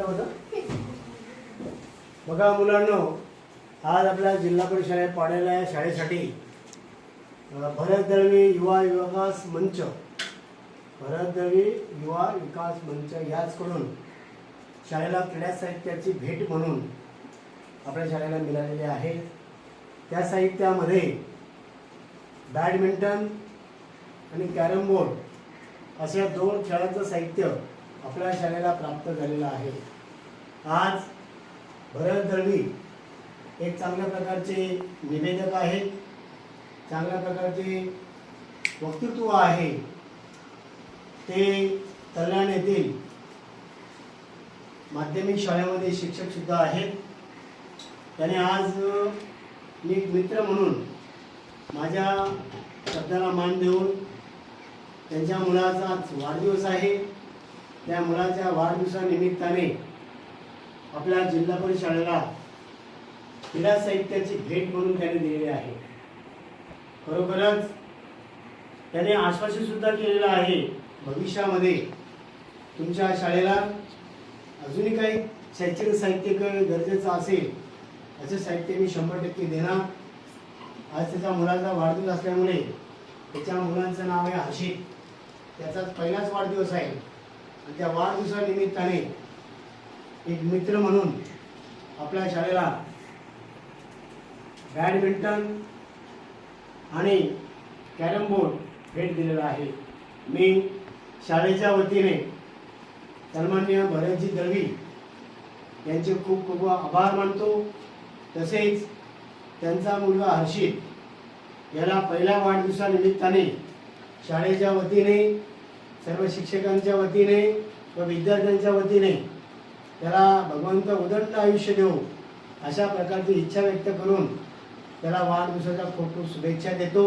म्हटलं होतं? बघा मुलांनो, आज आपल्या जिल्हा परिषद पाड्याला या शाळेसाठी भरत दळवी युवा विकास मंच, भरत दळवी युवा विकास मंच याचकडून शाळेला क्रीडा साहित्याची भेट म्हणून आपल्या शाळेला मिळालेली आहे। त्या साहित्यामध्ये बॅडमिंटन आणि कॅरम बोर्ड अशा दोन खेळाचं साहित्य आपल्या शाळेला प्राप्त झालेलं आहे। आज भरत दळवी एक चांगल्या प्रकारचे निवेदक आहेत, चांगल्या प्रकारचे वक्तृत्व आहे। ते कल्याण येथील माध्यमिक शाळेमध्ये शिक्षक सुद्धा आहेत। त्याने आज एक मित्र म्हणून माझ्या शब्दाला मान देऊन त्यांच्या मुलाचा वाढदिवस आहे, त्या मुलाच्या वाढदिवसानिमित्ताने आपल्या जिल्हा परिषद शाळेला क्रीडा साहित्याची भेट म्हणून त्याने दिलेली आहे। खरोखरच त्याने आश्वासन सुद्धा केलेलं आहे, भविष्यामध्ये तुमच्या शाळेला अजूनही काही शैक्षणिक साहित्य गरजेचं असेल असे साहित्य मी 100% देणार। आज त्याच्या मुलाचा वाढदिवस असल्यामुळे त्याच्या मुलांचं नाव आहे हर्षित, त्याचा पहिलाच वाढदिवस आहे आणि त्या वाढदिवसानिमित्ताने एक मित्र म्हणून आपल्या शाळेला बॅडमिंटन आणि कॅरम बोर्ड भेट दिलेला आहे। मी शाळेच्या वतीने सन्माननीय भरतजी दळवी यांचे खूप खूप आभार मानतो। तसेच त्यांचा मुलगा हर्षित याला पहिल्या वाढदिवसानिमित्ताने शाळेच्या वतीने, सर्व शिक्षकांच्या वतीने व विद्यार्थ्यांच्या वतीने त्याला भगवंत उदंड आयुष्य देवो अशा प्रकारची इच्छा व्यक्त करून त्याला वाढदिवसाच्या खूप खूप शुभेच्छा देतो।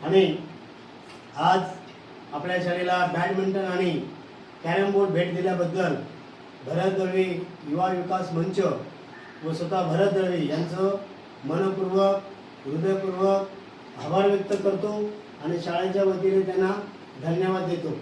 आणि आज आपल्या शाळेला बॅडमिंटन आणि कॅरम बोर्ड भेट दिल्याबद्दल भरत दळवी युवा विकास मंच व स्वतः भरत दळवी यांचं मनपूर्वक, हृदयपूर्वक आभार व्यक्त करतो आणि शाळेच्या वतीने त्यांना धन्यवाद देतो।